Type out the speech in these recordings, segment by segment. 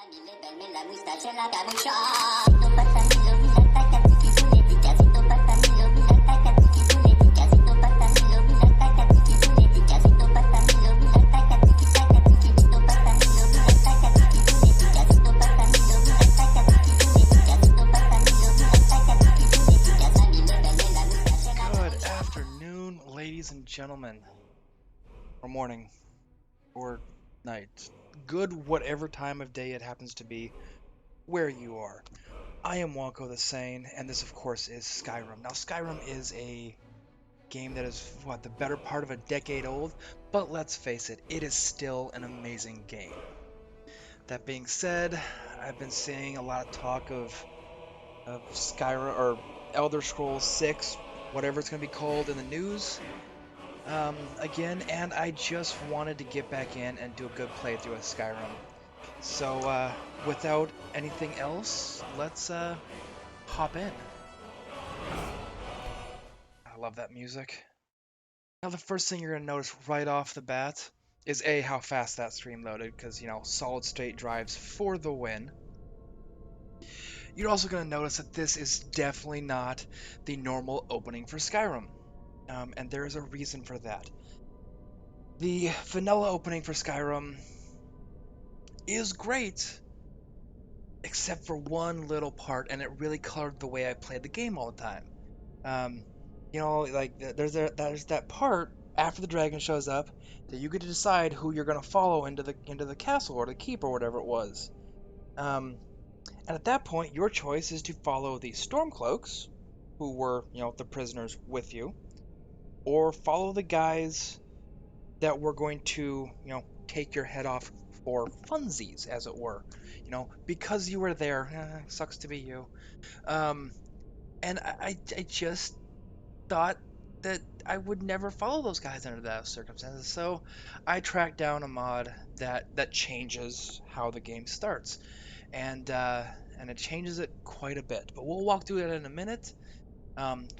Afternoon, ladies and gentlemen, or morning, or night. Good whatever time of day it happens to be, where you are. I am Wonko the Sane, and this, of course, is Skyrim. Now, Skyrim is a game that is, what, the better part of a decade old, but let's face it, it is still an amazing game. That being said, I've been seeing a lot of talk of Skyrim, or Elder Scrolls 6, whatever it's going to be called in the news. Again, and I just wanted to get back in and do a good playthrough of Skyrim. So, without anything else, let's hop in. I love that music. Now, the first thing you're going to notice right off the bat is A, how fast that stream loaded, because, solid state drives for the win. You're also going to notice that this is definitely not the normal opening for Skyrim, and there is a reason for that. The vanilla opening for Skyrim is great, except for one little part, and it really colored the way I played the game all the time. There's that part after the dragon shows up that you get to decide who you're gonna follow into the castle or the keep or whatever it was. And at that point, your choice is to follow the Stormcloaks, who were the prisoners with you, or follow the guys that were going to take your head off for funsies, as it were. Because you were there. Sucks to be you. And I just thought that I would never follow those guys under those circumstances. So I tracked down a mod that changes how the game starts, and it changes it quite a bit. But we'll walk through that in a minute.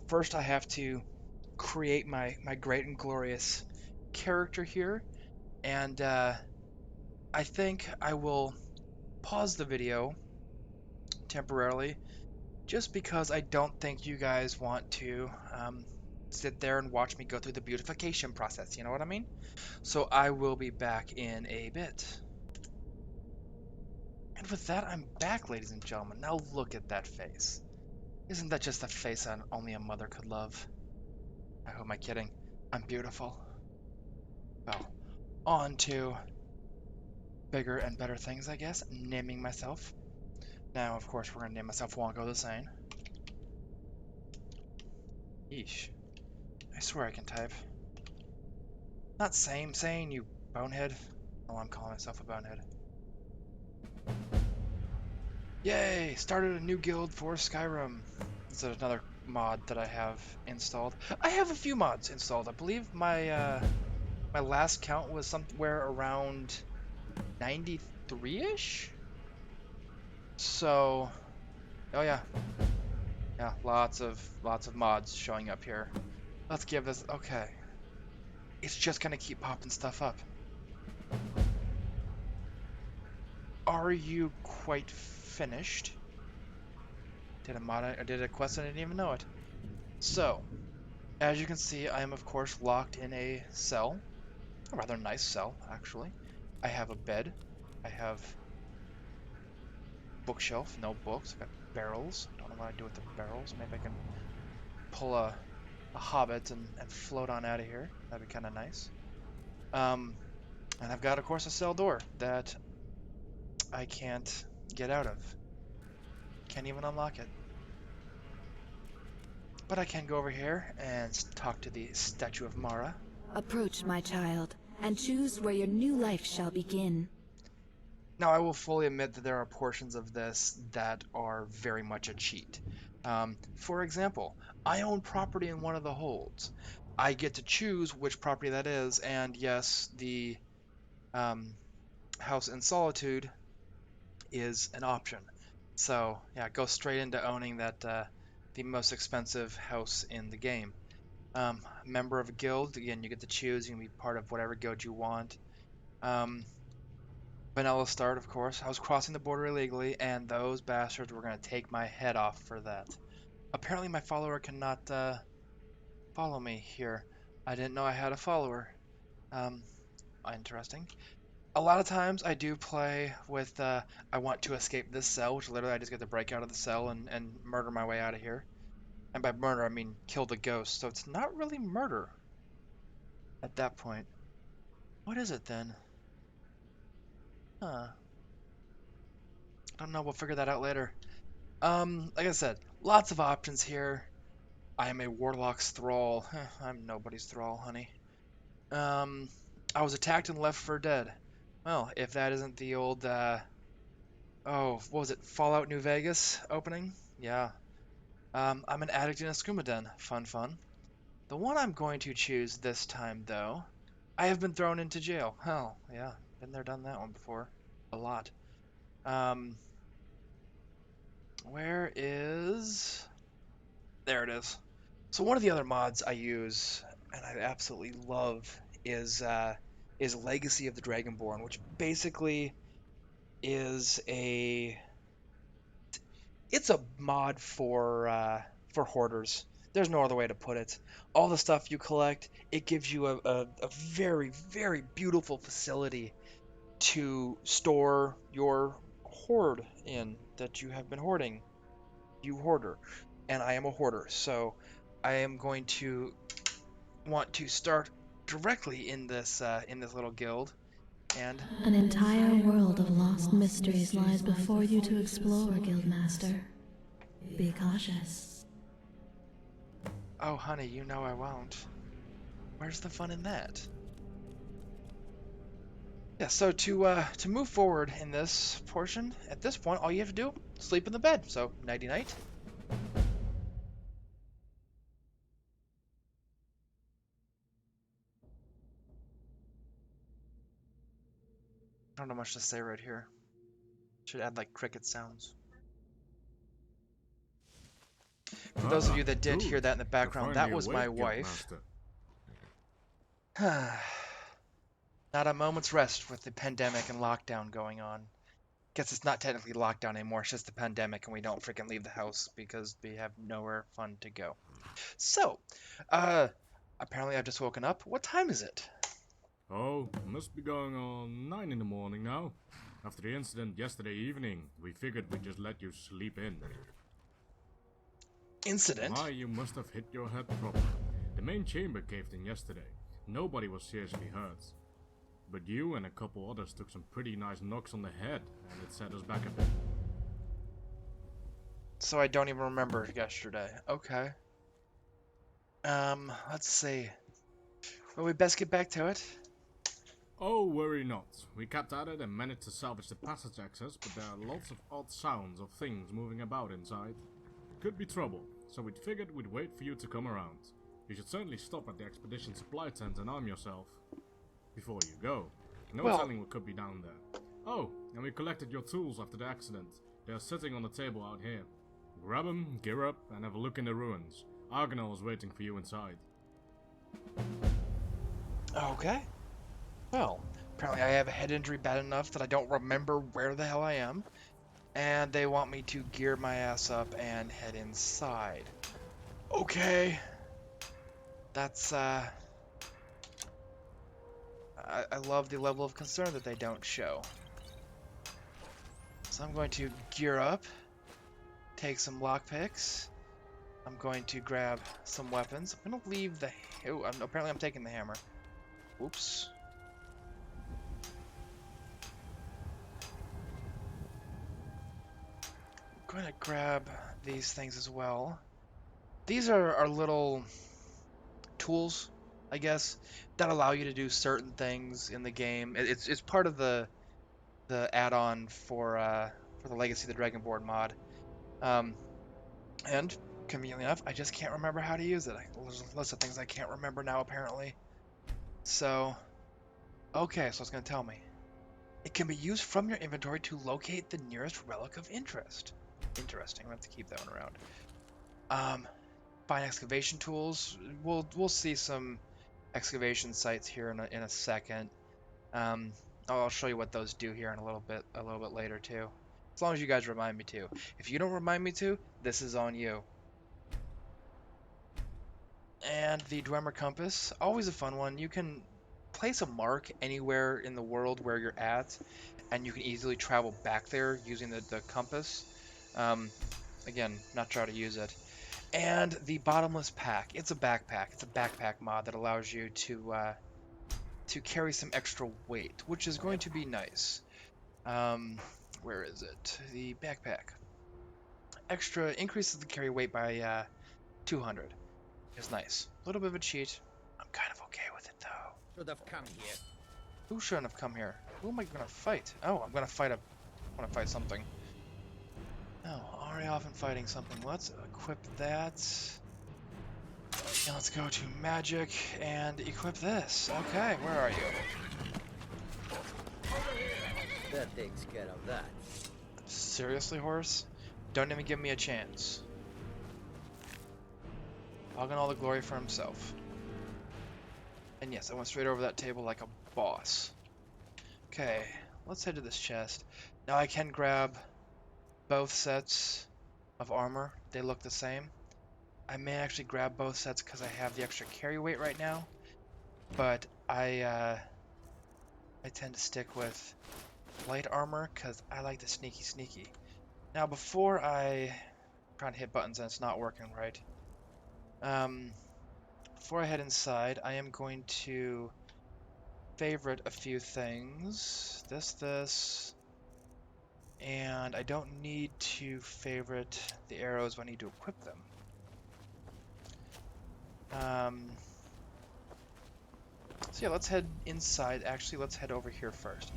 First, I have to create my great and glorious character here, and I think I will pause the video temporarily just because I don't think you guys want to sit there and watch me go through the beautification process, you know what I mean? So I will be back in a bit. And with that, I'm back, ladies and gentlemen. Now look at that face. Isn't that just a face only a mother could love? Who am I kidding? I'm beautiful. Well, on to bigger and better things, I guess. Naming myself. Now, of course, we're going to name myself Wonko the Sane. Yeesh. I swear I can type. Not sane, you bonehead. Oh, I'm calling myself a bonehead. Yay! Started a new guild for Skyrim. This is another mod that I have installed. I have a few mods installed. I believe my my last count was somewhere around 93-ish? So, oh yeah. Yeah, lots of mods showing up here. Let's give this, okay. It's just gonna keep popping stuff up. Are you quite finished? Did a quest and I didn't even know it. So, as you can see, I am of course locked in a cell. A rather nice cell, actually. I have a bed. I have bookshelf, no books. I've got barrels. Don't know what I do with the barrels. Maybe I can pull a hobbit and float on out of here. That'd be kind of nice. And I've got, of course, a cell door that I can't get out of. Can't even unlock it. But I can go over here and talk to the statue of Mara. Approach, my child, and choose where your new life shall begin. Now, I will fully admit that there are portions of this that are very much a cheat. For example, I own property in one of the holds. I get to choose which property that is, and yes, the house in Solitude is an option. So, yeah, go straight into owning that the most expensive house in the game. Member of a guild, again, you get to choose. You can be part of whatever guild you want. But vanilla start, of course. I was crossing the border illegally, and those bastards were gonna take my head off for that. Apparently, my follower cannot follow me here. I didn't know I had a follower. Um, Interesting. A lot of times I do play with I want to escape this cell, which literally I just get to break out of the cell and murder my way out of here. And by murder, I mean kill the ghost. So it's not really murder at that point. What is it then? Huh. I don't know. We'll figure that out later. Like I said, lots of options here. I am a warlock's thrall. I'm nobody's thrall, honey. Um, I was attacked and left for dead. Well, if that isn't the old, oh, what was it? Fallout New Vegas opening? Yeah. I'm an addict in a scuba den. Fun, fun. The one I'm going to choose this time, though, I have been thrown into jail. Hell, yeah. Been there, done that one before. A lot. Um, where is... There it is. So one of the other mods I use, and I absolutely love, is Legacy of the Dragonborn, which basically is it's a mod for hoarders. There's no other way to put it. All the stuff you collect, it gives you a very, very beautiful facility to store your hoard in that you have been hoarding. You hoarder. And I am a hoarder, so I am going to want to start directly in this little guild. And An entire world of lost mysteries lies before you to explore, Guildmaster. Be cautious. oh, honey, you know I won't. Where's the fun in that? Yeah, so to move forward in this portion, at this point, all you have to do, sleep in the bed. So, nighty night. I don't know much to say right here. Should add like cricket sounds. For those of Ah, you that didn't hear good. that in the You're background, that finally was my awake, wife. Guildmaster. Not a moment's rest with the pandemic and lockdown going on. Guess it's not technically lockdown anymore, it's just the pandemic and we don't freaking leave the house because we have nowhere fun to go. So, uh, apparently I've just woken up. What time is it? Oh, must be going on 9 in the morning now. After the incident yesterday evening, we figured we'd just let you sleep in. Incident? My, you must have hit your head proper. The main chamber caved in yesterday. Nobody was seriously hurt. But you and a couple others took some pretty nice knocks on the head, and it set us back a bit. So I don't even remember yesterday. Okay. Let's see. Well, we best get back to it. Oh, worry not. We kept at it and managed to salvage the passage access, but there are lots of odd sounds of things moving about inside. Could be trouble, so we figured we'd wait for you to come around. You should certainly stop at the expedition supply tent and arm yourself. Before you go. No Well- telling what could be down there. Oh, and we collected your tools after the accident. They are sitting on the table out here. Grab them, gear up, and have a look in the ruins. Argonel is waiting for you inside. Okay. Well, apparently I have a head injury bad enough that I don't remember where the hell I am. And they want me to gear my ass up and head inside. Okay. That's, I love the level of concern that they don't show. So I'm going to gear up, take some lockpicks. I'm going to grab some weapons. I'm going to leave the... Oh, apparently I'm taking the hammer. Oops. I'm going to grab these things as well. These are little tools, I guess, that allow you to do certain things in the game. It's part of the add-on for the Legacy of the Dragonborn mod. And conveniently enough, I just can't remember how to use it. There's a list of things I can't remember now, apparently. So, okay, so it's going to tell me. It can be used from your inventory to locate the nearest relic of interest. Interesting. I'm going to have to keep that one around. Find excavation tools. We'll see some excavation sites here in a second. I'll show you what those do here in a little bit later too. As long as you guys remind me to. If you don't remind me to, this is on you. And the Dwemer Compass, always a fun one. You can place a mark anywhere in the world where you're at, and you can easily travel back there using the compass. Um, Again, not try to use it. And the Bottomless Pack. It's a backpack. It's a backpack mod that allows you to carry some extra weight, which is going to be nice. Where is it? The backpack. Extra increases the carry weight by 200. It's nice. A little bit of a cheat. I'm kind of okay with it though. Should have come here. Who shouldn't have come here? Who am I gonna fight? Oh, I'm gonna fight something. Oh, already off and fighting something. Let's equip that. And let's go to magic and equip this. Okay, where are you? That takes care of that. Seriously, horse? Don't even give me a chance. Hogging all the glory for himself. And yes, I went straight over that table like a boss. Okay, let's head to this chest. Now I can grab both sets of armor. They look the same. I may actually grab both sets because I have the extra carry weight right now. But I tend to stick with light armor because I like the sneaky. Now before I'm trying to hit buttons and it's not working right. Before I head inside, I am going to favorite a few things. This, and I don't need to favorite the arrows when I need to equip them. So yeah, let's head inside. Actually, let's head over here first.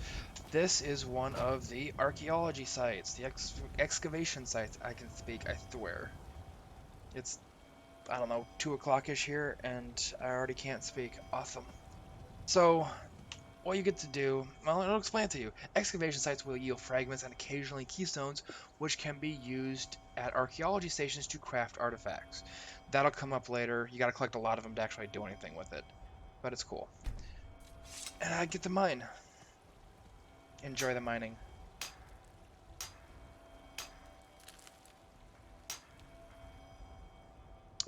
This is one of the archaeology sites, the excavation sites. I can speak, I swear. It's, I don't know, 2 o'clock-ish here, and I already can't speak. Awesome. So, what you get to do, well, I'll explain it to you. Excavation sites will yield fragments and occasionally keystones, which can be used at archaeology stations to craft artifacts. That'll come up later. You gotta collect a lot of them to actually do anything with it. But it's cool. And I get to mine. Enjoy the mining.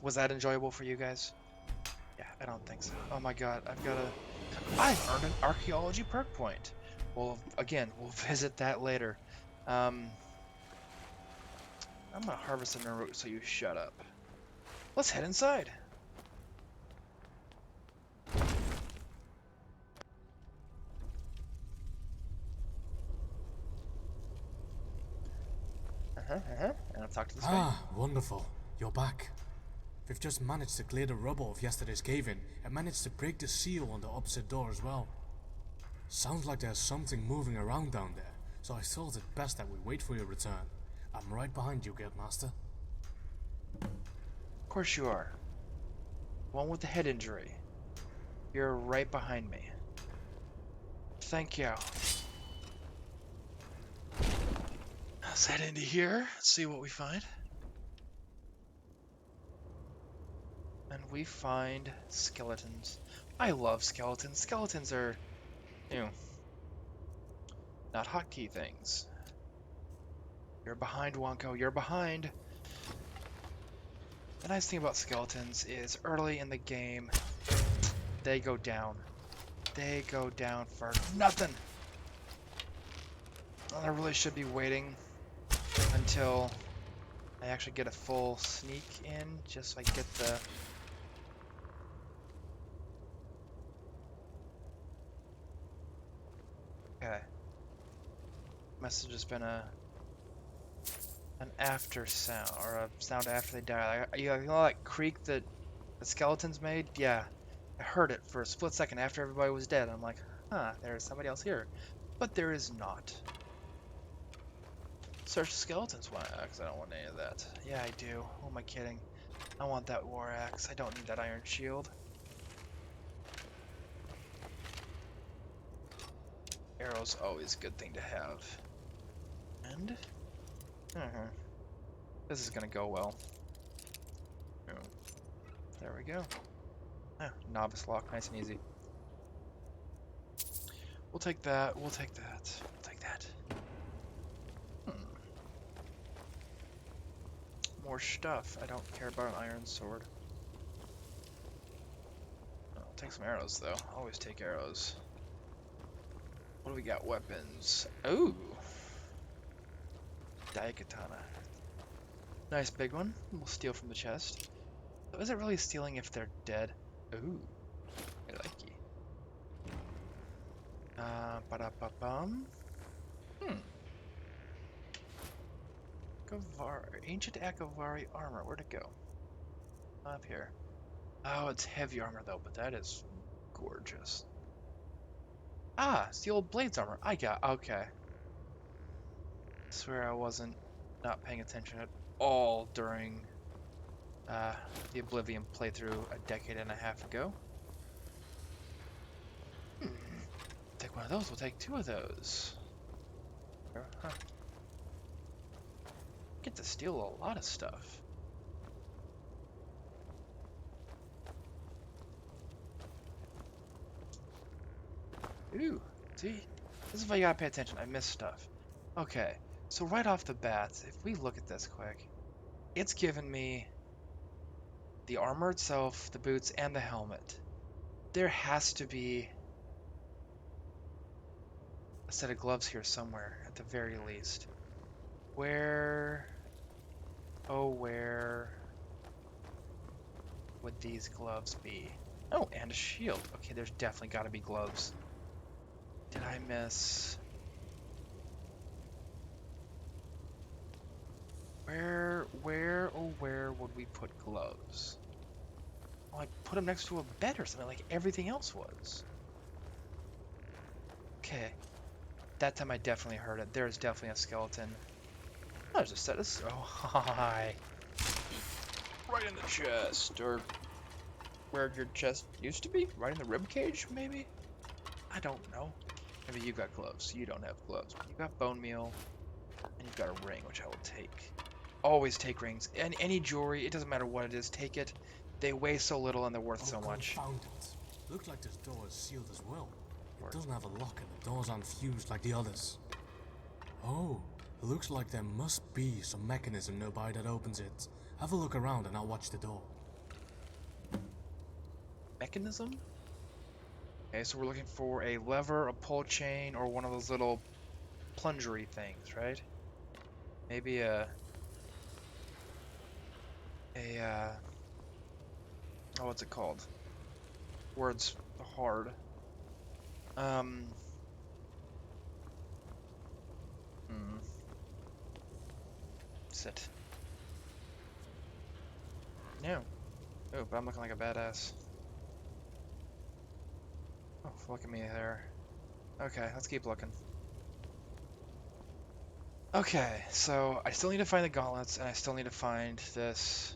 Was that enjoyable for you guys? Yeah, I don't think so. Oh my god, I've earned an archaeology perk point. Well, again, we'll visit that later. I'm gonna harvest a root so you shut up. Let's head inside. And I'll talk to this guy. Ah, wonderful. You're back. We've just managed to clear the rubble of yesterday's cave-in and managed to break the seal on the opposite door as well. Sounds like there's something moving around down there, so I thought it best that we wait for your return. I'm right behind you, Guildmaster. Of course you are. One with the head injury. You're right behind me. Thank you. Let's head into here, see what we find. And we find skeletons. I love skeletons. Skeletons are, you know, not hotkey things. You're behind, Wonko. You're behind. The nice thing about skeletons is early in the game, they go down. They go down for nothing. I really should be waiting until I actually get a full sneak in, just so I get the... Okay. Must have just been an after sound, or a sound after they die. Like, you know that creak that the skeletons made? Yeah. I heard it for a split second after everybody was dead. I'm like, huh, there's somebody else here. But there is not. Search the skeletons. Why? Because I don't want any of that. Yeah, I do. Who am I kidding? I want that war axe. I don't need that iron shield. Arrow's always a good thing to have. And... this is gonna go well. Oh. There we go. Ah, novice lock, nice and easy. We'll take that. We'll take that. We'll take that. More stuff. I don't care about an iron sword. I'll take some arrows, though. Always take arrows. What do we got? Weapons. Ooh! Daikatana. Nice big one. We'll steal from the chest. So is it really stealing if they're dead? Ooh. I like you. Ba-da-ba-bum. Ancient Akavari armor. Where'd it go? Up here. Oh, it's heavy armor though, but that is gorgeous. Ah, it's the old Blades armor. I got. Okay. I swear I wasn't not paying attention at all during the Oblivion playthrough a decade and a half ago. Take one of those. We'll take two of those. Huh. Get to steal a lot of stuff. Ooh, see? This is why you gotta pay attention. I missed stuff. Okay, so right off the bat, if we look at this quick, it's given me the armor itself, the boots, and the helmet. There has to be a set of gloves here somewhere, at the very least. Where... Oh, where would these gloves be? Oh, and a shield. Okay, there's definitely got to be gloves. Did I miss? Where would we put gloves? Well, I put them next to a bed or something like everything else was. Okay. That time I definitely heard it. There's definitely a skeleton. Oh, there's a set of... Oh, hi. Right in the chest, or where your chest used to be? Right in the rib cage, maybe? I don't know. Maybe you got gloves. You don't have gloves. But you got bone meal, and you've got a ring, which I will take. Always take rings. And any jewelry, it doesn't matter what it is, take it. They weigh so little and they're worth so much. Found it. Looks like this door is sealed as well. It doesn't have a lock and the doors aren't fused like the others. Oh, looks like there must be some mechanism nearby that opens it. Have a look around and I'll watch the door. Mechanism? Okay, so we're looking for a lever, a pull chain, or one of those little plungery things, right? Maybe oh, what's it called? Words hard. Sit. No. Oh, but I'm looking like a badass. Oh, look at me there. Okay, let's keep looking. Okay, so I still need to find the gauntlets, and I still need to find this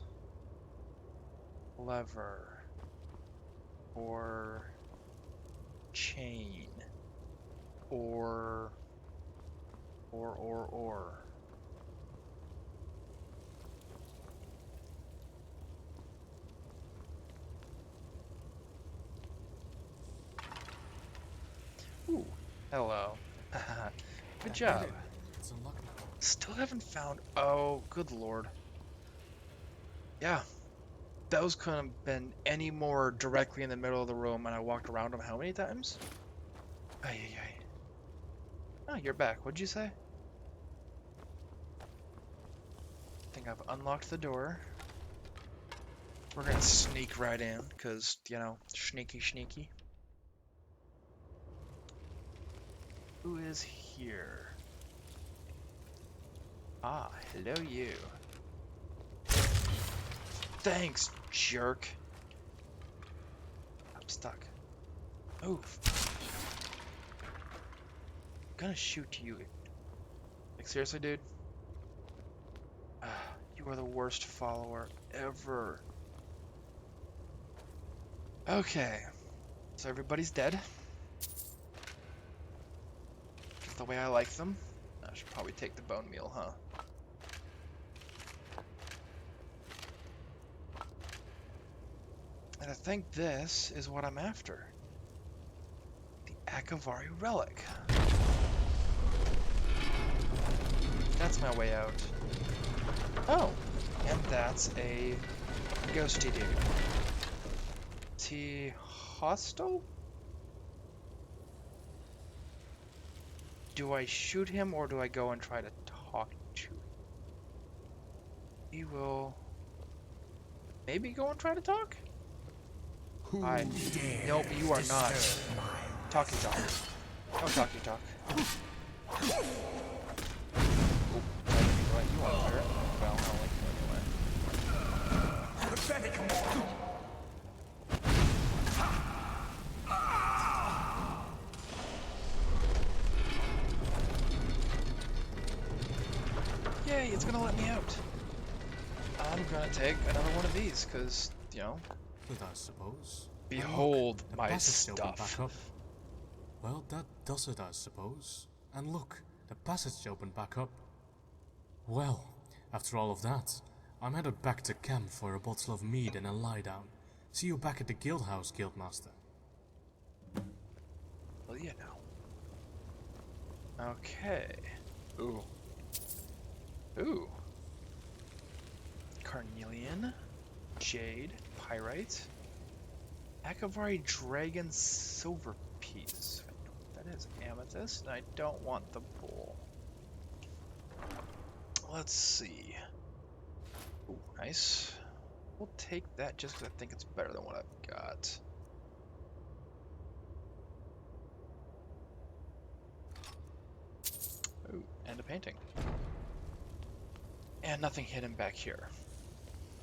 lever or chain or. Ooh, hello. Good job. It's unlocked now. Still haven't found... Oh, good lord. Yeah. Those couldn't have been any more directly in the middle of the room, and I walked around them how many times? Ay. Oh, you're back. What'd you say? I think I've unlocked the door. We're gonna sneak right in, because, you know, sneaky. Who is here? Ah, hello you. Thanks, jerk. I'm stuck. Move. I'm gonna shoot you. Like, seriously, dude? You are the worst follower ever. Okay. So everybody's dead. Just the way I like them. I should probably take the bone meal, huh? And I think this is what I'm after. The Akavari relic. That's my way out. Oh, and that's a ghosty dude. Is he hostile? Do I shoot him or do I go and try to talk to him? He will maybe go and try to talk? Hi. Nope, you are not. Talky talk. Oh, talky talk. Oh, you want to hurt? Well, I'll like you anyway. Yay, it's gonna let me out. I'm gonna take another one of these, cause, you know, I suppose. behold The my passage opened back stuff. up. Well, that does it, I suppose. And look, the passage opened back up. Well, after all of that, I'm headed back to camp for a bottle of mead and a lie down. See you back at the guild house, Guildmaster. Well, you know. Okay. Ooh. Ooh. Carnelian, Jade, Pyrite, Akavari Dragon Silver Piece. I know what that is. Amethyst, and I don't want the bull. Let's see. Ooh, nice. We'll take that just because I think it's better than what I've got. Ooh, and a painting. And nothing hidden back here.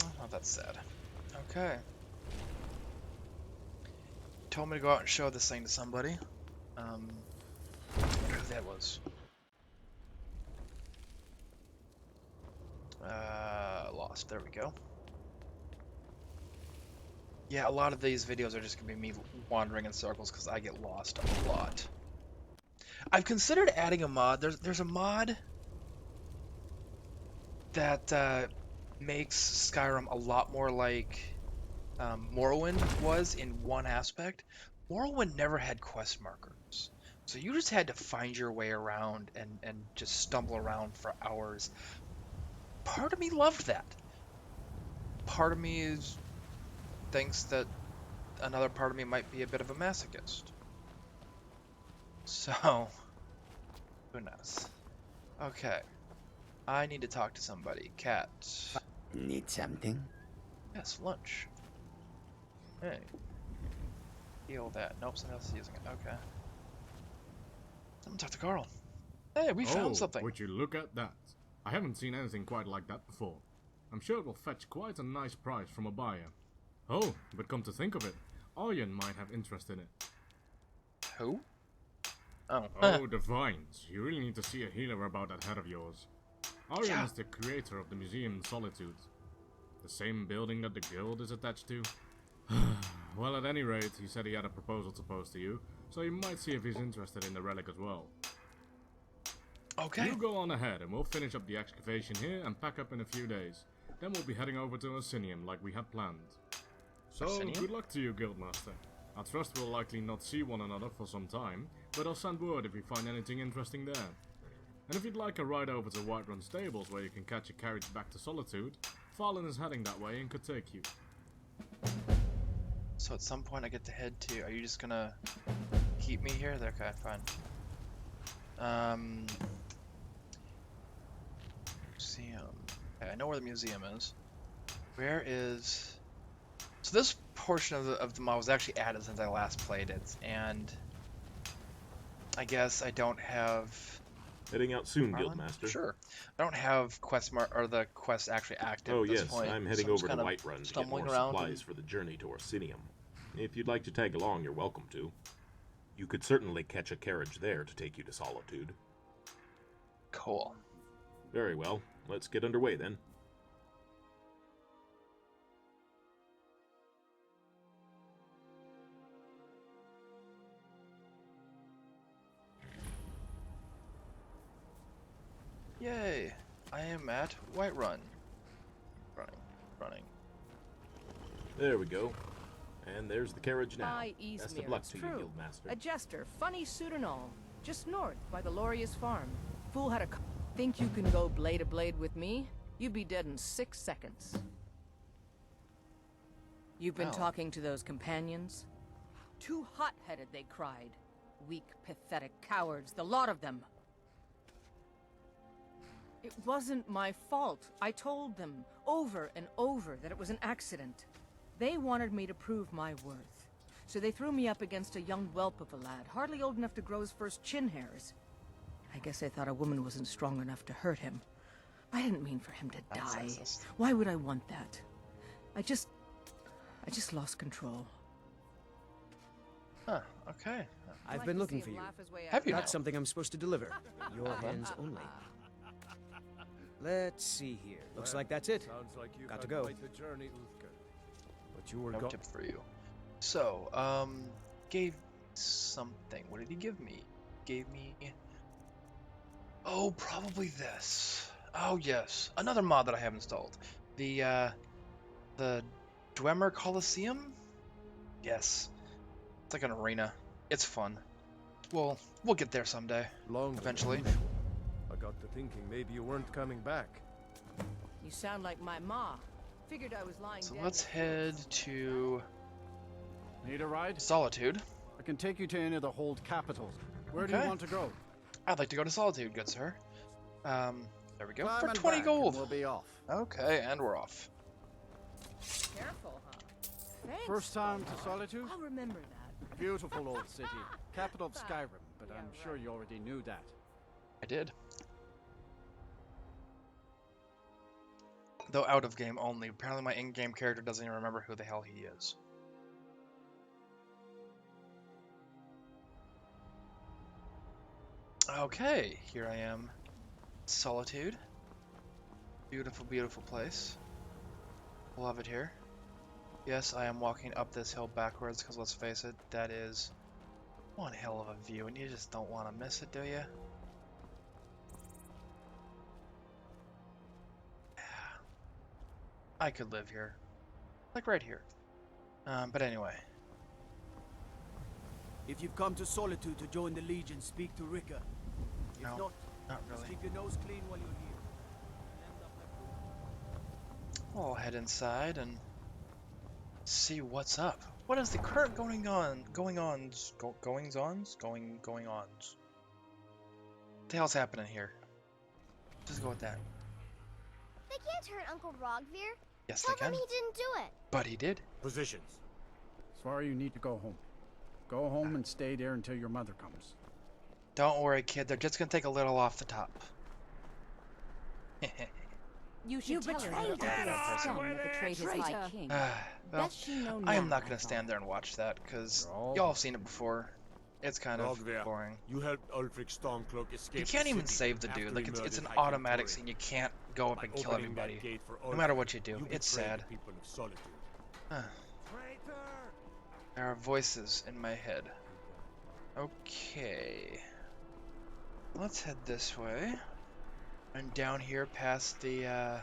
Oh, that's sad. Okay. Told me to go out and show this thing to somebody. Who that was. Lost. There we go. Yeah, a lot of these videos are just gonna be me wandering in circles because I get lost a lot. I've considered adding a mod. There's a mod that makes Skyrim a lot more like Morrowind was in one aspect. Morrowind never had quest markers. So you just had to find your way around and just stumble around for hours. Part of me loved that. Part of me thinks that another part of me might be a bit of a masochist. So, who knows? Okay. I need to talk to somebody. Cat. Need something? Yes, lunch. Hey. Heal that. Nope, someone else is using it. Okay. Someone talk to Carl. Hey, we found something. Would you look at that? I haven't seen anything quite like that before. I'm sure it will fetch quite a nice price from a buyer. Oh, but come to think of it, Aryan might have interest in it. Who? Oh. Oh, the vines. You really need to see a healer about that head of yours. Aryan Yeah. is the creator of the Museum Solitude. The same building that the guild is attached to. Well, at any rate, he said he had a proposal to pose to you, so you might see if he's interested in the relic as well. Okay. You go on ahead and we'll finish up the excavation here and pack up in a few days. Then we'll be heading over to Orsinium like we had planned. So, Orsinium? good luck to you, Guildmaster. I trust we'll likely not see one another for some time, but I'll send word if we find anything interesting there. And if you'd like a ride over to Whiterun Stables where you can catch a carriage back to Solitude, Farlin is heading that way and could take you. So at some point I get to head to... Are you just gonna keep me here? Okay, fine. Museum. Okay, I know where the museum is. Where is... So this portion of the mod was actually added since I last played it, and... I guess I don't have... Heading out soon, Marlin? Guildmaster. Sure. I don't have the quest actually active Oh at this yes, point. I'm heading so over to kind of Whiterun to get stumbling more around supplies for the journey to Orsinium. If you'd like to tag along, you're welcome to. You could certainly catch a carriage there to take you to Solitude. Cool. Very well, let's get underway then. Yay! I am at Whiterun. Running. There we go. And there's the carriage now. By Best of Eastmere, luck it's to you, true. Guildmaster. A jester, funny suit and all. Just north, by the Lorius farm. Fool had a think you can go blade to blade with me? You'd be dead in 6 seconds. You've been Wow. talking to those companions? Too hot-headed, they cried. Weak, pathetic cowards, the lot of them. It wasn't my fault. I told them, over and over, that it was an accident. They wanted me to prove my worth. So they threw me up against a young whelp of a lad, hardly old enough to grow his first chin hairs. I guess they thought a woman wasn't strong enough to hurt him. I didn't mean for him to That's die. sexist. Why would I want that? I just lost control. Huh, okay. I've been looking for you. Have you Got now? something I'm supposed to deliver. Your hands only. Let's see here. Looks like that's it. Sounds like you Got to had go. quite the journey, Uthgar. But you were No gone. tip for you. So, gave something. What did he give me? Gave me... Oh, probably this. Oh, yes. Another mod that I have installed. The Dwemer Coliseum? Yes. It's like an arena. It's fun. We'll get there someday. Long Eventually. I got to thinking maybe you weren't coming back. You sound like my ma. Figured I was lying So dead. let's head to Need a ride? Solitude. I can take you to any of the hold capitals. Where do you Okay. want to go? I'd like to go to Solitude, good sir. There we go. Climb For and 20 back, gold. and we'll be off. Okay, and we're off. Careful, huh? Thanks. First time to Solitude? I'll remember that. Beautiful old city. Capital of Skyrim, but Yeah, I'm sure you already knew that. I did. Though out of game only. Apparently my in-game character doesn't even remember who the hell he is. Okay, here I am. Solitude. Beautiful, beautiful place. Love it here. Yes, I am walking up this hill backwards because let's face it, that is one hell of a view and you just don't want to miss it, do you? I could live here. Like right here. But anyway. If you've come to Solitude to join the Legion, speak to Rika. If No, not, not just really. keep your nose clean while you're here. I'll head inside and see what's up. What is the current goings-ons? What the hell's happening here? Just go with that. They can't hurt Uncle Rogvir. Yes, Tell they can. them he didn't do it. But he did. Positions. Sorry, you need to go home. Go home and stay there until your mother comes. Don't worry, kid. They're just gonna take a little off the top. You should tell her betrayed that us. Uncle Son betrayed his Traitor. High King. Well, Best she know I am now, not I gonna thought. stand there and watch that because Oh. y'all have seen it before. It's kind of Rogvir, boring. You helped Ulfric Stormcloak escape. You can't the even city save the after dude. he Like it's an murdered High King automatic Thorin. scene. You can't go up By and kill opening that everybody. gate for No matter Ulfric, what you do. you It's betrayed sad. the people of Solitude. Huh. There are voices in my head. Okay. Let's head this way. And down here past the,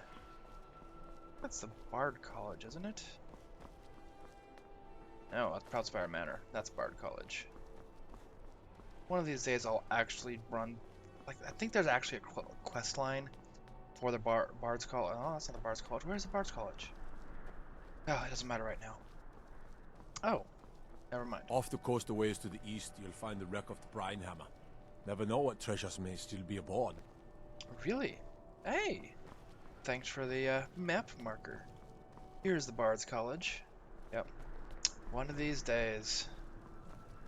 that's the Bard College, isn't it? No, that's Proudspire Manor. That's Bard College. One of these days I'll actually run, like, I think there's actually a quest line for the Bard's College. Oh, that's not the Bard's College. Where's the Bard's College? Oh, it doesn't matter right now. Oh, never mind. Off the coast a ways to the east, you'll find the wreck of the Brinehammer. Never know what treasures may still be aboard. Really? Hey! Thanks for the map marker. Here's the Bard's College. Yep. One of these days.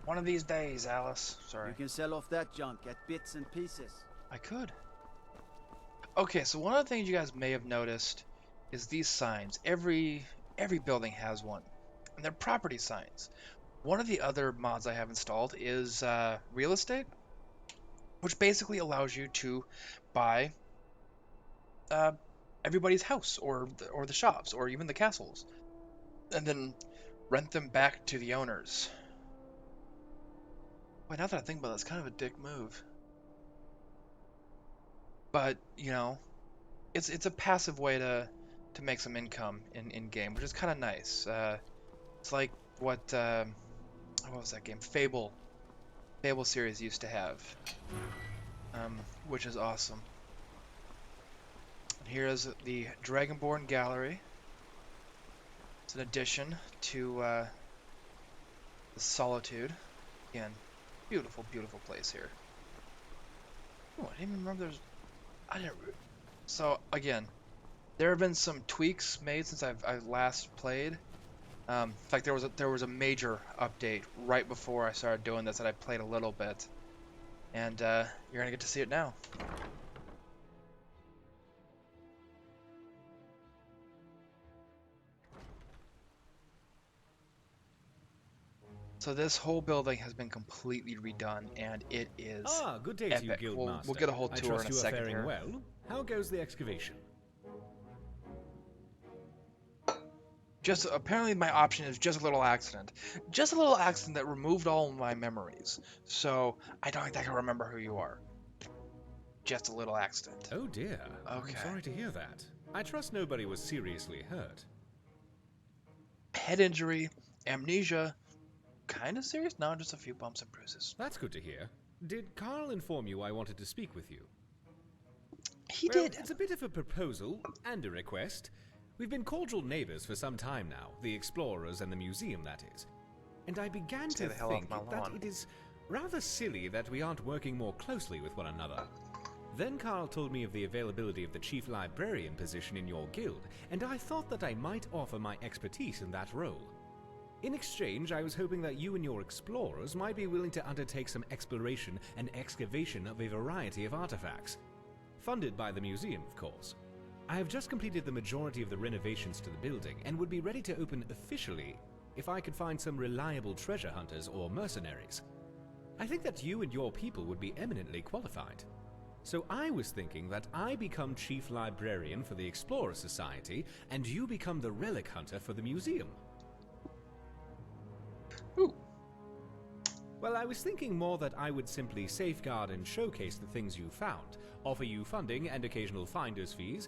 One of these days, Alice. Sorry. You can sell off that junk at bits and pieces. I could. Okay, so one of the things you guys may have noticed is these signs. Every building has one. And they're property signs. One of the other mods I have installed is real estate, which basically allows you to buy everybody's house or the shops or even the castles, and then rent them back to the owners. Boy, now that I think about it, it's kind of a dick move. But you know, it's a passive way to make some income in game, which is kind of nice. It's like what was that game? Fable series used to have, which is awesome. And here is the Dragonborn Gallery. It's an addition to the Solitude. Again, beautiful, beautiful place here. Oh, I didn't even remember there's. I didn't. So again, there have been some tweaks made since I last played. In fact, there was a major update right before I started doing this that I played a little bit, and you're gonna get to see it now. So this whole building has been completely redone, and it is good day epic. to you, Guildmaster. We'll get a whole tour in a second faring here. well. How goes the excavation? Just apparently my option is just a little accident. Just a little accident that removed all of my memories. So I don't think I can remember who you are. Just a little accident. Oh dear. Okay. I'm sorry to hear that. I trust nobody was seriously hurt. Head injury, amnesia, kind of serious? No, just a few bumps and bruises. That's good to hear. Did Carl inform you I wanted to speak with you? He Well, did. It's a bit of a proposal and a request. We've been cordial neighbors for some time now, the explorers and the museum, that is. And I began Stay to the hell off think my that lawn. it is rather silly that we aren't working more closely with one another. Then Carl told me of the availability of the chief librarian position in your guild, and I thought that I might offer my expertise in that role. In exchange, I was hoping that you and your explorers might be willing to undertake some exploration and excavation of a variety of artifacts. Funded by the museum, of course. I have just completed the majority of the renovations to the building and would be ready to open officially if I could find some reliable treasure hunters or mercenaries. I think that you and your people would be eminently qualified. So I was thinking that I become chief librarian for the Explorer Society and you become the relic hunter for the museum. Ooh. Well, I was thinking more that I would simply safeguard and showcase the things you found, offer you funding and occasional finder's fees,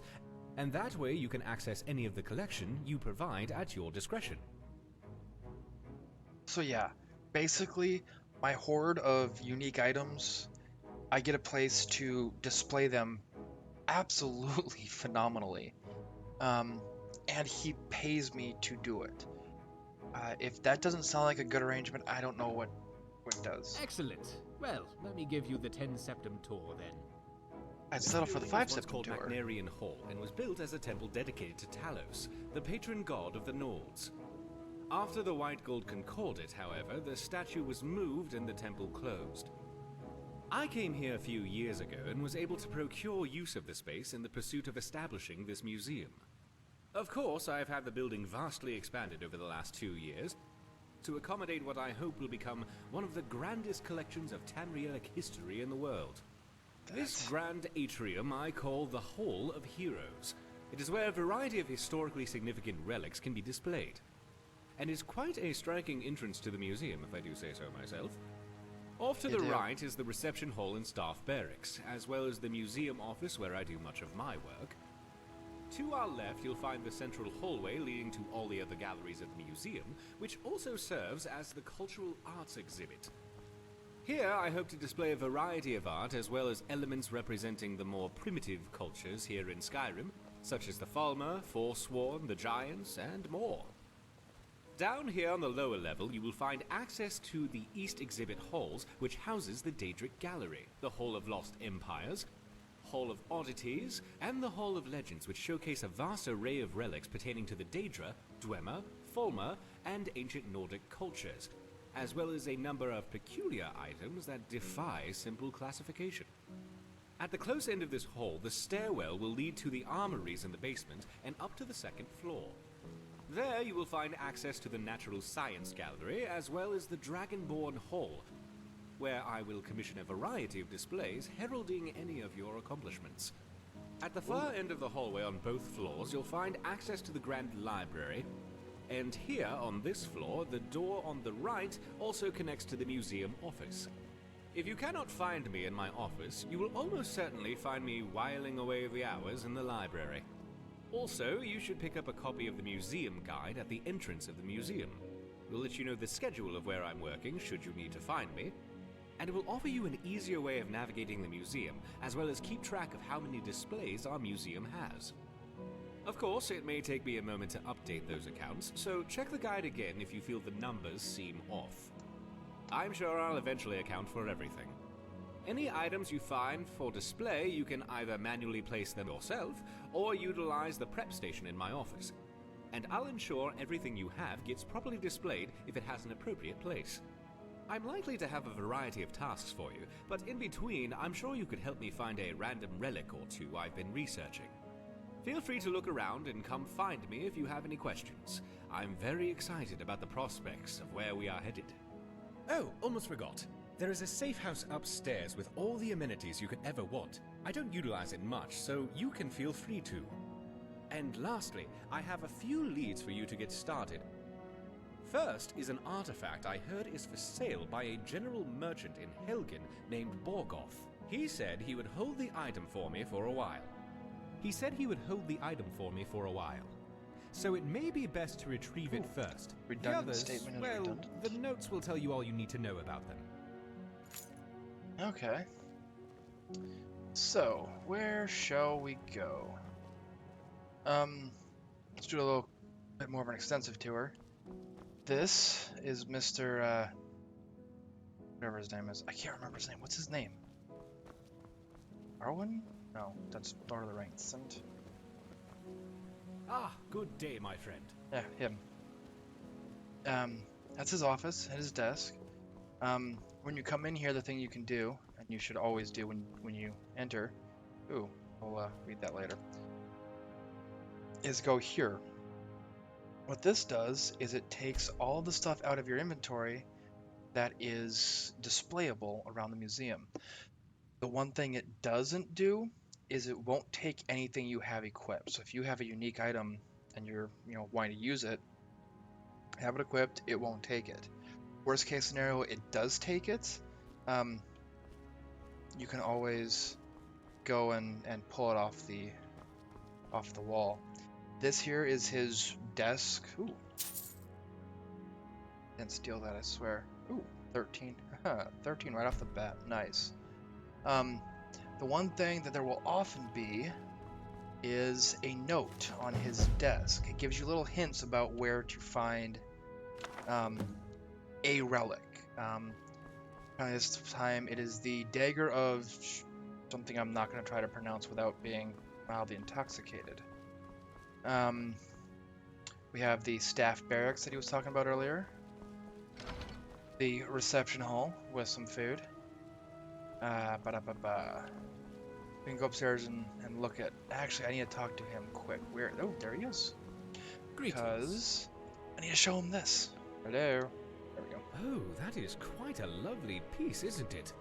and that way you can access any of the collection you provide at your discretion. So yeah, basically my hoard of unique items, I get a place to display them absolutely phenomenally. And he pays me to do it. If that doesn't sound like a good arrangement, I don't know what does. Excellent. Well, let me give you the 10 Septim tour then. I'd settle for the It 5 was once Septim called tour. Magnarian Hall and was built as a temple dedicated to Talos, the patron god of the Nords. After the White Gold Concordat, however, the statue was moved and the temple closed. I came here a few years ago and was able to procure use of the space in the pursuit of establishing this museum. Of course, I have had the building vastly expanded over the last 2 years to accommodate what I hope will become one of the grandest collections of Tamrielic history in the world. This grand atrium I call the Hall of Heroes. It is where a variety of historically significant relics can be displayed, and is quite a striking entrance to the museum, if I do say so myself. Off to the right is the reception hall and staff barracks, as well as the museum office where I do much of my work. To our left, you'll find the central hallway leading to all the other galleries at the museum, which also serves as the cultural arts exhibit. Here, I hope to display a variety of art as well as elements representing the more primitive cultures here in Skyrim, such as the Falmer, Forsworn, the Giants, and more. Down here on the lower level, you will find access to the East Exhibit Halls, which houses the Daedric Gallery, the Hall of Lost Empires, Hall of Oddities, and the Hall of Legends, which showcase a vast array of relics pertaining to the Daedra, Dwemer, Falmer, and ancient Nordic cultures, as well as a number of peculiar items that defy simple classification. At the close end of this hall, the stairwell will lead to the armories in the basement and up to the second floor. There you will find access to the Natural Science Gallery, as well as the Dragonborn Hall, where I will commission a variety of displays heralding any of your accomplishments. At the far end of the hallway on both floors, you'll find access to the Grand Library, and here on this floor, the door on the right also connects to the museum office. If you cannot find me in my office, you will almost certainly find me whiling away the hours in the library. Also, you should pick up a copy of the museum guide at the entrance of the museum. will let you know the schedule of where I'm working should you need to find me, and it will offer you an easier way of navigating the museum, as well as keep track of how many displays our museum has. Of course, it may take me a moment to update those accounts, so check the guide again if you feel the numbers seem off. I'm sure I'll eventually account for everything. Any items you find for display, you can either manually place them yourself, or utilize the prep station in my office. And I'll ensure everything you have gets properly displayed if it has an appropriate place. I'm likely to have a variety of tasks for you, but in between, I'm sure you could help me find a random relic or two I've been researching. Feel free to look around and come find me if you have any questions. I'm very excited about the prospects of where we are headed. Oh, almost forgot. There is a safe house upstairs with all the amenities you could ever want. I don't utilize it much, so you can feel free to. And lastly, I have a few leads for you to get started. First is an artifact I heard is for sale by a general merchant in Helgen named Borgoth. He said he would hold the item for me for a while. So it may be best to retrieve it first. The others, the notes will tell you all you need to know about them. Okay. So, where shall we go? Let's do a little bit more of an extensive tour. This is Mr. Whatever his name is. I can't remember his name. What's his name? Arwen? No, that's Lord of the Rings. Ah, good day, my friend. Yeah, him. That's his office and his desk. When you come in here, the thing you can do, and you should always do when you enter, I'll read that later, is go here. What this does is it takes all the stuff out of your inventory that is displayable around the museum. The one thing it doesn't do is it won't take anything you have equipped. So if you have a unique item and you're wanting to use it, have it equipped, it won't take it. Worst case scenario, it does take it. You can always go and pull it off the wall. This here is his desk. Ooh. Didn't steal that, I swear. Ooh, 13. 13 right off the bat. Nice. The one thing that there will often be is a note on his desk. It gives you little hints about where to find a relic. This time it is the dagger of something I'm not going to try to pronounce without being mildly intoxicated. We have the staff barracks that he was talking about earlier. The reception hall with some food. We can go upstairs and look at... Actually, I need to talk to him quick. Where? Oh, there he is. Because I need to show him this. Hello. There we go. Oh, that is quite a lovely piece, isn't it?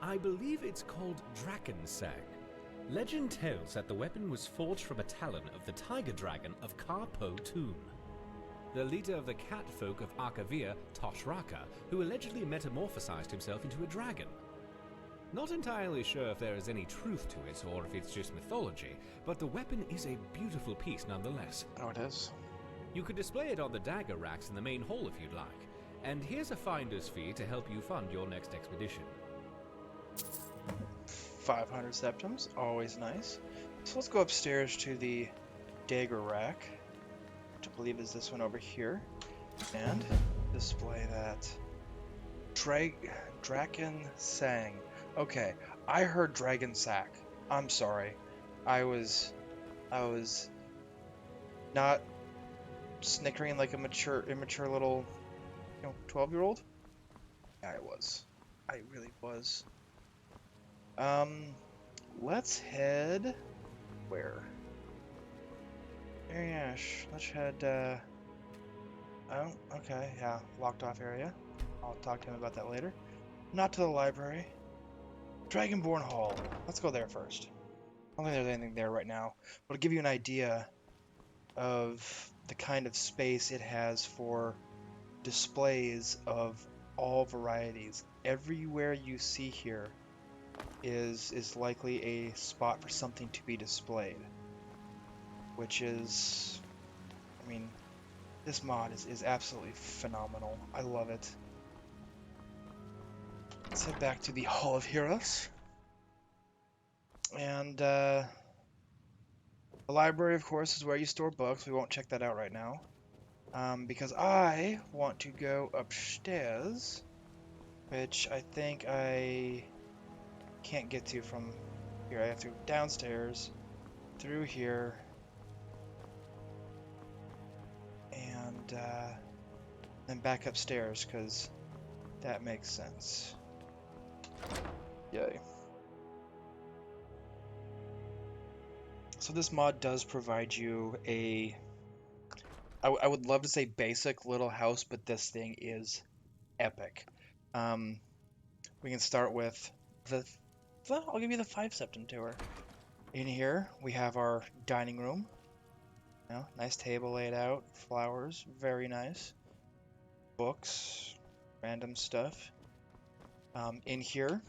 I believe it's called Drakensang. Legend tells that the weapon was forged from a talon of the tiger dragon of Karpo Toon, the leader of the cat folk of Arkavir, Toshraka, who allegedly metamorphosized himself into a dragon. Not entirely sure if there is any truth to it or if it's just mythology, but the weapon is a beautiful piece nonetheless. Oh, it is. You could display it on the dagger racks in the main hall if you'd like. And here's a finder's fee to help you fund your next expedition. 500 septims, always nice. So let's go upstairs to the dagger rack, which I believe is this one over here, and display that Drakensang. Okay, I heard Dragon Sack. I'm sorry. I was not snickering like a immature little 12-year-old. Yeah, I was. I really was. Let's head where? Ariash. Let's head oh, okay, yeah, locked off area. I'll talk to him about that later. Not to the library. Dragonborn Hall. Let's go there first. I don't think there's anything there right now, but it'll give you an idea of the kind of space it has for displays of all varieties. Everywhere you see here is likely a spot for something to be displayed, which is, I mean, This mod is absolutely phenomenal. I love it. Let's head back to the Hall of Heroes. And the library, of course, is where you store books. We won't check that out right now. Because I want to go upstairs, which I think I can't get to from here. I have to go downstairs, through here, and then back upstairs, because that makes sense. Yay. So this mod does provide you a... I would love to say basic little house, but this thing is epic. We can start with the... Well, I'll give you the 5-septum tour. In here, we have our dining room. You know, nice table laid out, flowers, very nice. Books, random stuff. In here,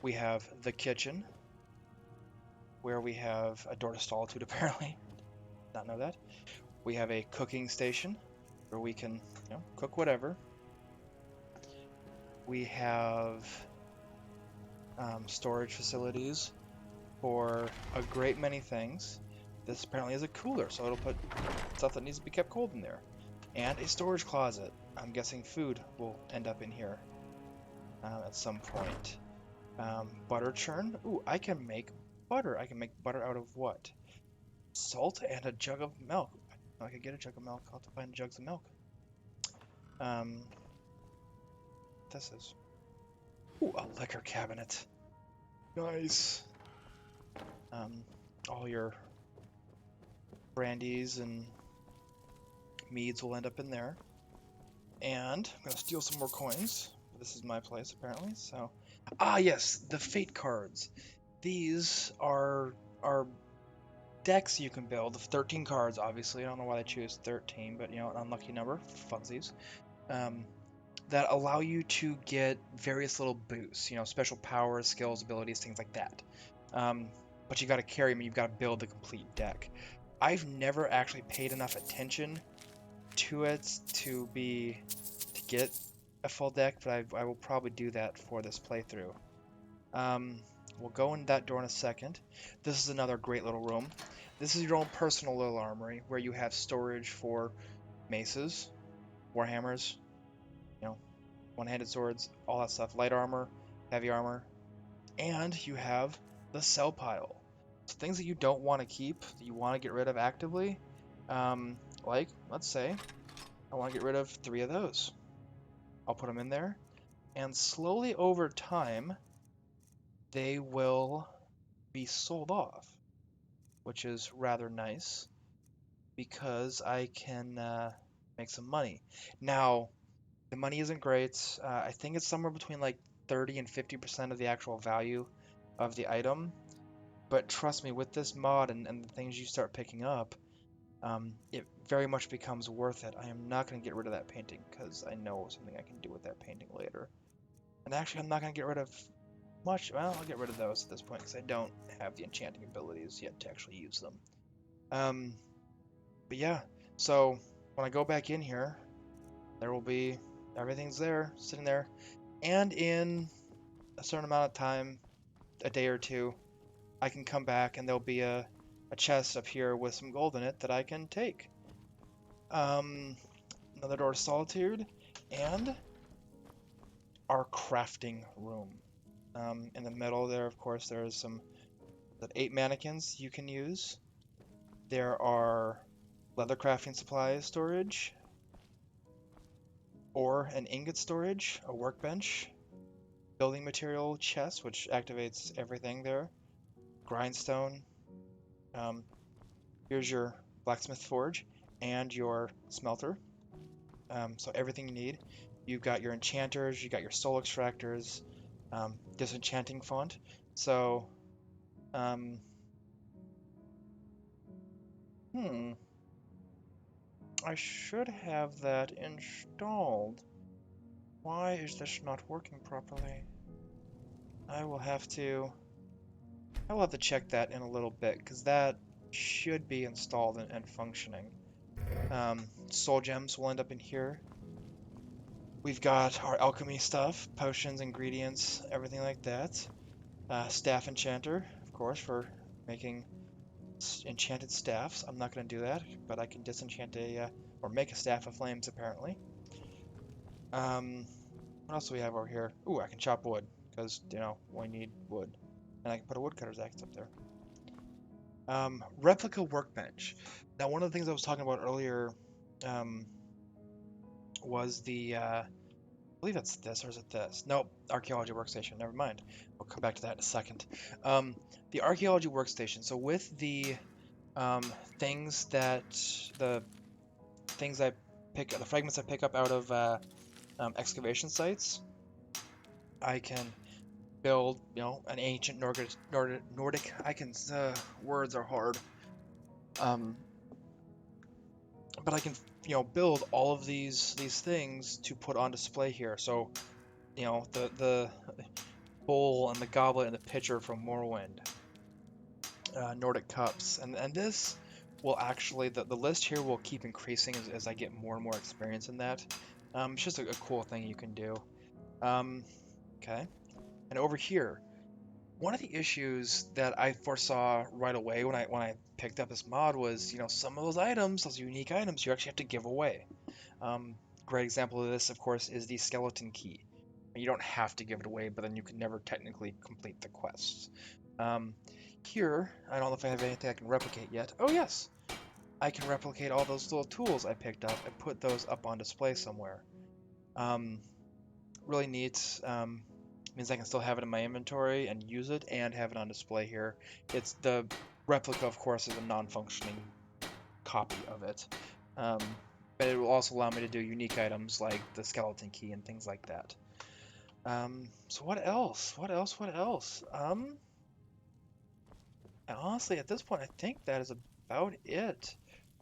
we have the kitchen, where we have a door to solitude, apparently. Not know that. We have a cooking station, where we can, you know, cook whatever. We have storage facilities for a great many things. This apparently is a cooler, so it'll put stuff that needs to be kept cold in there. And a storage closet. I'm guessing food will end up in here at some point. Butter churn. Ooh, I can make butter. I can make butter out of what? Salt and a jug of milk. I could get a jug of milk. I'll have to find jugs of milk. This is... Ooh, a liquor cabinet. Nice. All your brandies and meads will end up in there. And I'm gonna steal some more coins. This is my place, apparently, so... Ah, yes, the fate cards. These are decks you can build of 13 cards, obviously. I don't know why they choose 13, but, you know, an unlucky number. Funsies. That allow you to get various little boosts, you know, special powers, skills, abilities, things like that. But you gotta carry them, you've gotta build the complete deck. I've never actually paid enough attention to it to get a full deck, but I will probably do that for this playthrough. We'll go in that door in a second. This is another great little room. This is your own personal little armory where you have storage for maces, warhammers, you know, one-handed swords, all that stuff, light armor, heavy armor, and you have the sell pile. So things that you don't want to keep, that you want to get rid of actively, like, let's say, I want to get rid of 3 of those. I'll put them in there, and slowly over time, they will be sold off, which is rather nice, because I can make some money. Now, the money isn't great. I think it's somewhere between like 30 and 50% of the actual value of the item. But trust me, with this mod and the things you start picking up, it very much becomes worth it. I am not going to get rid of that painting because I know something I can do with that painting later. And actually, I'm not going to get rid of much. Well, I'll get rid of those at this point because I don't have the enchanting abilities yet to actually use them. But yeah, so when I go back in here, there will be... everything's there, sitting there, and in a certain amount of time, a day or two, I can come back and there'll be a chest up here with some gold in it that I can take. Another door to solitude, and our crafting room. In the middle there, of course, there's some 8 mannequins you can use. There are leather crafting supplies storage, ore and ingot storage, a workbench, building material chest, which activates everything there, grindstone. Here's your blacksmith forge and your smelter. So everything you need. You've got your enchanters, you've got your soul extractors, disenchanting font. So, I should have that installed. Why is this not working properly? I will have to check that in a little bit, because that should be installed and functioning. Soul gems will end up in here. We've got our alchemy stuff, potions, ingredients, everything like that. Staff enchanter, of course, for making enchanted staffs. I'm not going to do that, but I can disenchant or make a staff of flames, apparently. What else do we have over here? Ooh, I can chop wood, because, we need wood. And I can put a woodcutter's axe up there. Replica workbench. Now, one of the things I was talking about earlier was the, I believe it's this, or is it this? Nope, archaeology workstation, never mind. We'll come back to that in a second. The archaeology workstation. So with the things the fragments I pick up out of excavation sites, I can build, an ancient Nordic. Words are hard. But I can, build all of these things to put on display here. So, the bowl and the goblet and the pitcher from Morrowind, Nordic cups, and this will actually the list here will keep increasing as I get more and more experience in that. It's just a cool thing you can do. Okay, and over here, one of the issues that I foresaw right away when I picked up this mod was, some of those items, those unique items, you actually have to give away. Great example of this, of course, is the skeleton key. You don't have to give it away, but then you can never technically complete the quests. Here, I don't know if I have anything I can replicate yet. Oh yes, I can replicate all those little tools I picked up and put those up on display somewhere. Really neat. Means I can still have it in my inventory and use it and have it on display here. It's the replica, of course, is a non-functioning copy of it. But it will also allow me to do unique items like the skeleton key and things like that. So what else? What else? Honestly, at this point, I think that is about it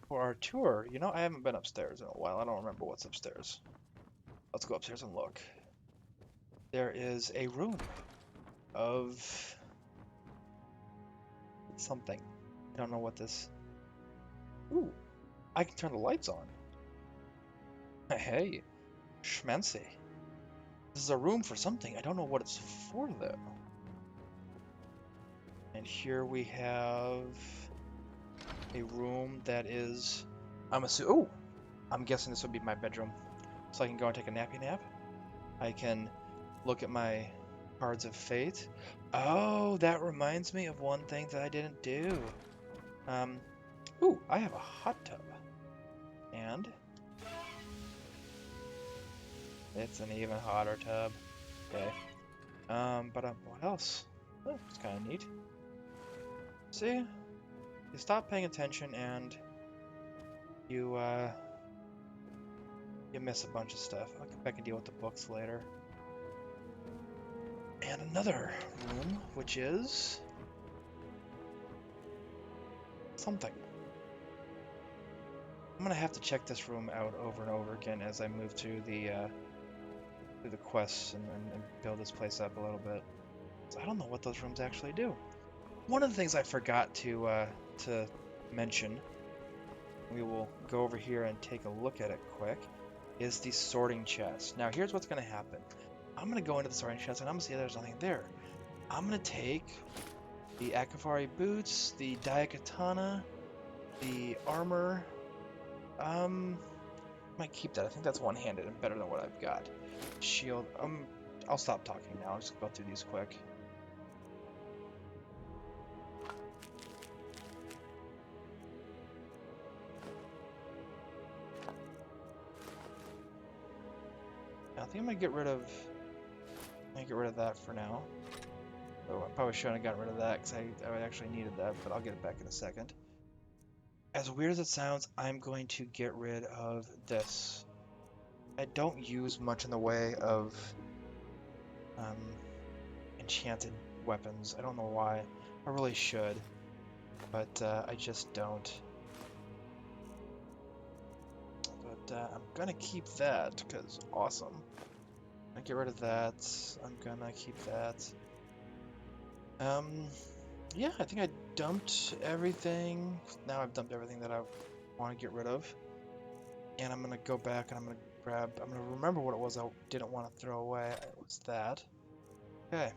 for our tour. I haven't been upstairs in a while. I don't remember what's upstairs. Let's go upstairs and look. There is a room of something. I don't know what this... Ooh, I can turn the lights on. Hey, schmancy. This is a room for something. I don't know what it's for, though. And here we have a room that is... I'm guessing this would be my bedroom. So I can go and take a nappy nap. I can look at my cards of fate. Oh, that reminds me of one thing that I didn't do. I have a hot tub. And it's an even hotter tub. Okay. But what else? Oh, it's kind of neat. See? You stop paying attention and you miss a bunch of stuff. I'll come back and deal with the books later. And another room, which is something. I'm gonna have to check this room out over and over again as I move through the quests and build this place up a little bit. So I don't know what those rooms actually do. One of the things I forgot to mention, we will go over here and take a look at it quick, is the sorting chest. Now here's what's gonna happen. I'm going to go into the sorting chest and I'm going to see if there's nothing there. I'm going to take the Akafari boots, the Daikatana, the armor. I might keep that. I think that's one-handed and better than what I've got. Shield. I'll stop talking now. I'll just go through these quick. I think I'm going to get rid of... that for now. Oh, I probably shouldn't have gotten rid of that because I actually needed that, but I'll get it back in a second. As weird as it sounds, I'm going to get rid of this. I don't use much in the way of enchanted weapons. I don't know why. I really should, but I just don't. But I'm gonna keep that because awesome. I get rid of that. I'm gonna keep that. Yeah, I think I dumped everything. Now I've dumped everything that I want to get rid of. And I'm gonna go back and I'm gonna remember what it was I didn't want to throw away. It was that. Okay.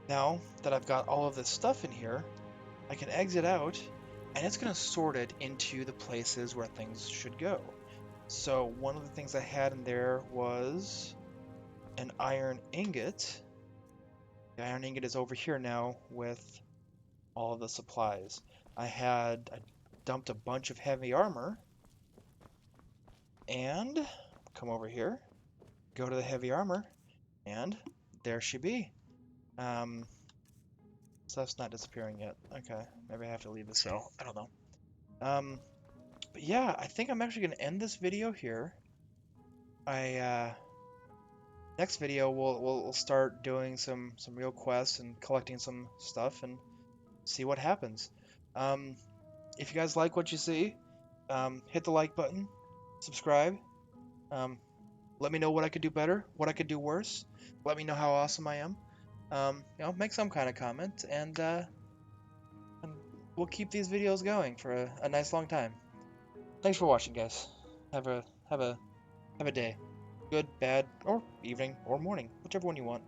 Now that I've got all of this stuff in here, I can exit out, and it's gonna sort it into the places where things should go. So one of the things I had in there was an iron ingot. The iron ingot is over here now with all of the supplies. I dumped a bunch of heavy armor, and come over here, go to the heavy armor, and there she be. Stuff's not disappearing yet. Okay, maybe I have to leave the cell. I don't know. But yeah, I think I'm actually gonna end this video here. Next video we'll start doing some real quests and collecting some stuff and see what happens. If you guys like what you see, hit the like button, subscribe. Let me know what I could do better, what I could do worse. Let me know how awesome I am. Make some kind of comment, and we'll keep these videos going for a nice long time. Thanks for watching, guys. Have a day. Good, bad, or evening, or morning, whichever one you want.